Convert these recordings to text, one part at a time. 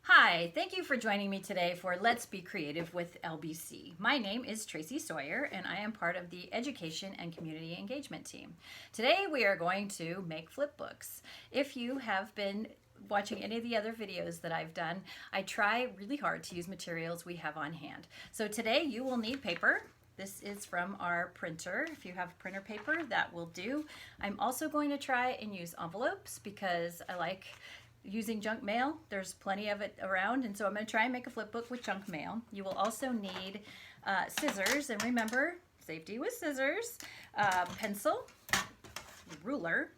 Hi, thank you for joining me today for Let's Be Creative with LBC. My name is Tracy Sawyer and I am part of the Education and Community Engagement team. Today we are going to make flip books. If you have been watching any of the other videos that I've done, I try really hard to use materials we have on hand. So today you will need paper. This is from our printer. If you have printer paper, that will do. I'm also going to try and use envelopes because I like using junk mail. There's plenty of it around, and so I'm going to try and make a flip book with junk mail. You will also need scissors, and remember, safety with scissors, pencil, ruler,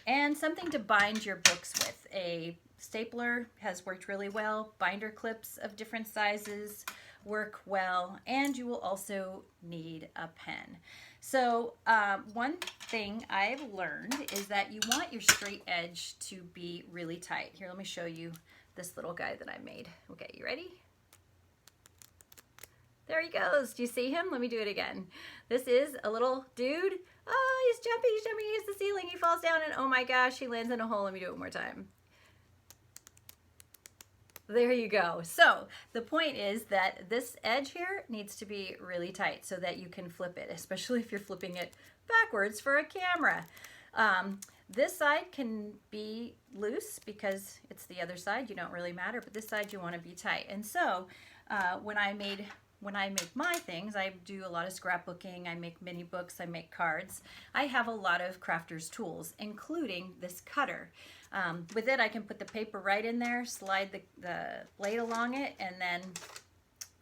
and something to bind your books with. A stapler has worked really well. Binder clips of different sizes work well, and you will also need a pen. So one thing I've learned is that you want your straight edge to be really tight. Here, let me show you this little guy that I made. Okay, you ready? There he goes. Do you see him? Let me do it again. This is a little dude. Oh, he's jumping, he hits the ceiling, he falls down, and oh my gosh, he lands in a hole. Let me do it one more time. There you go. So the point is that this edge here needs to be really tight so that you can flip it, especially if you're flipping it backwards for a camera. This side can be loose because it's the other side. You don't really matter, but this side you want to be tight. And so when I make my things, I do a lot of scrapbooking, I make mini books, I make cards. I have a lot of crafter's tools, including this cutter. With it, I can put the paper right in there, slide the blade along it, and then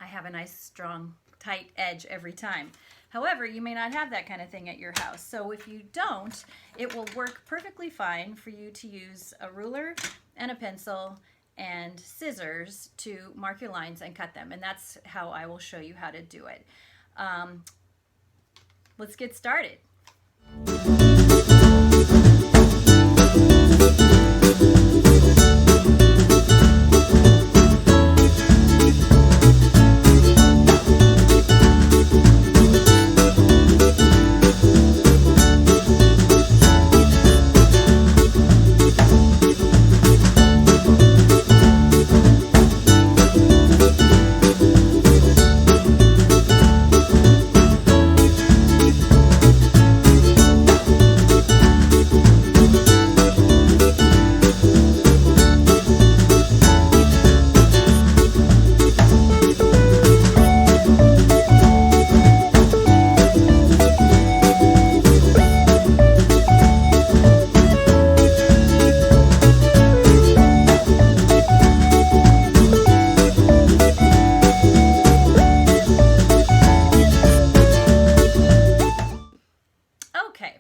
I have a nice, strong, tight edge every time. However, you may not have that kind of thing at your house. So if you don't, it will work perfectly fine for you to use a ruler and a pencil and scissors to mark your lines and cut them. And that's how I will show you how to do it. Let's get started.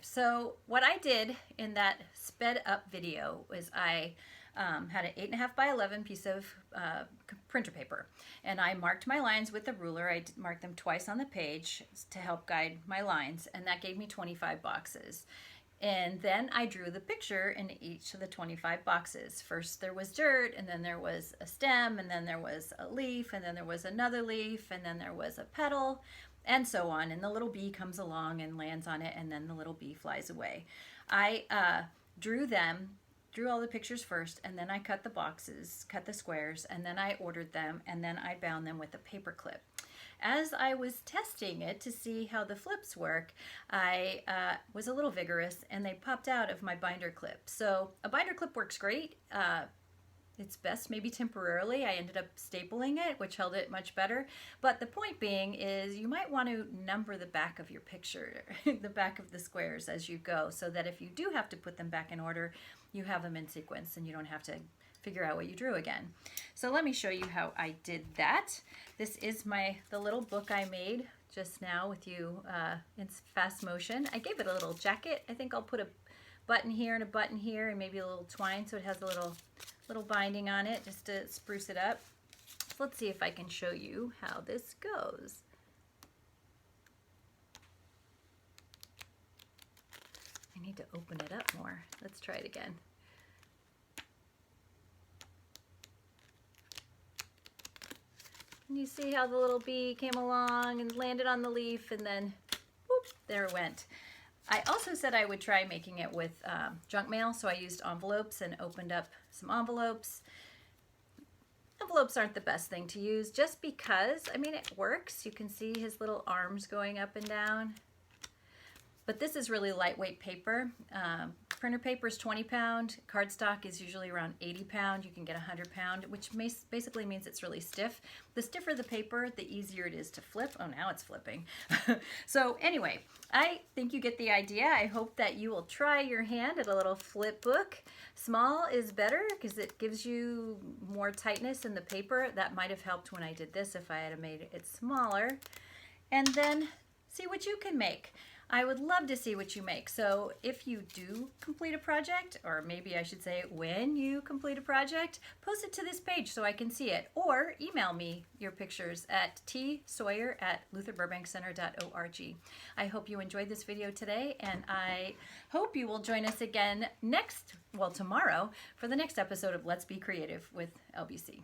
So what I did in that sped up video was I had an 8.5 by 11 piece of printer paper, and I marked my lines with the ruler. I marked them twice on the page to help guide my lines, and that gave me 25 boxes. And then I drew the picture in each of the 25 boxes. First there was dirt, and then there was a stem, and then there was a leaf, and then there was another leaf, and then there was a petal, and so on. And the little bee comes along and lands on it, and then the little bee flies away. I drew all the pictures first, and then I cut the boxes, cut the squares, and then I ordered them, and then I bound them with a paper clip. As I was testing it to see how the flips work, I was a little vigorous, and they popped out of my binder clip. So a binder clip works great. It's best maybe temporarily. I ended up stapling it, which held it much better. But the point being is you might want to number the back of your picture, the back of the squares as you go, so that if you do have to put them back in order, you have them in sequence and you don't have to figure out what you drew again. So let me show you how I did that. This is the little book I made just now with you in fast motion. I gave it a little jacket. I think I'll put a button here and a button here and maybe a little twine so it has a little binding on it just to spruce it up. So let's see if I can show you how this goes. I need to open it up more. Let's try it again. And you see how the little bee came along and landed on the leaf, and then whoop, there it went. I also said I would try making it with junk mail, so I used envelopes and opened up some envelopes. envelopes aren't the best thing to use just because, I mean, it works. You can see his little arms going up and down. But this is really lightweight paper. Printer paper is 20 pound. Cardstock is usually around 80 pound. You can get 100 pound, which basically means it's really stiff. The stiffer the paper, the easier it is to flip. Oh, now it's flipping. So anyway, I think you get the idea. I hope that you will try your hand at a little flip book. Small is better because it gives you more tightness in the paper. That might have helped when I did this if I had made it smaller. And then see what you can make. I would love to see what you make. So if you do complete a project, or maybe I should say when you complete a project, post it to this page so I can see it, or email me your pictures at tsawyer@lutherburbankcenter.org. I hope you enjoyed this video today, and I hope you will join us again tomorrow for the next episode of Let's Be Creative with LBC.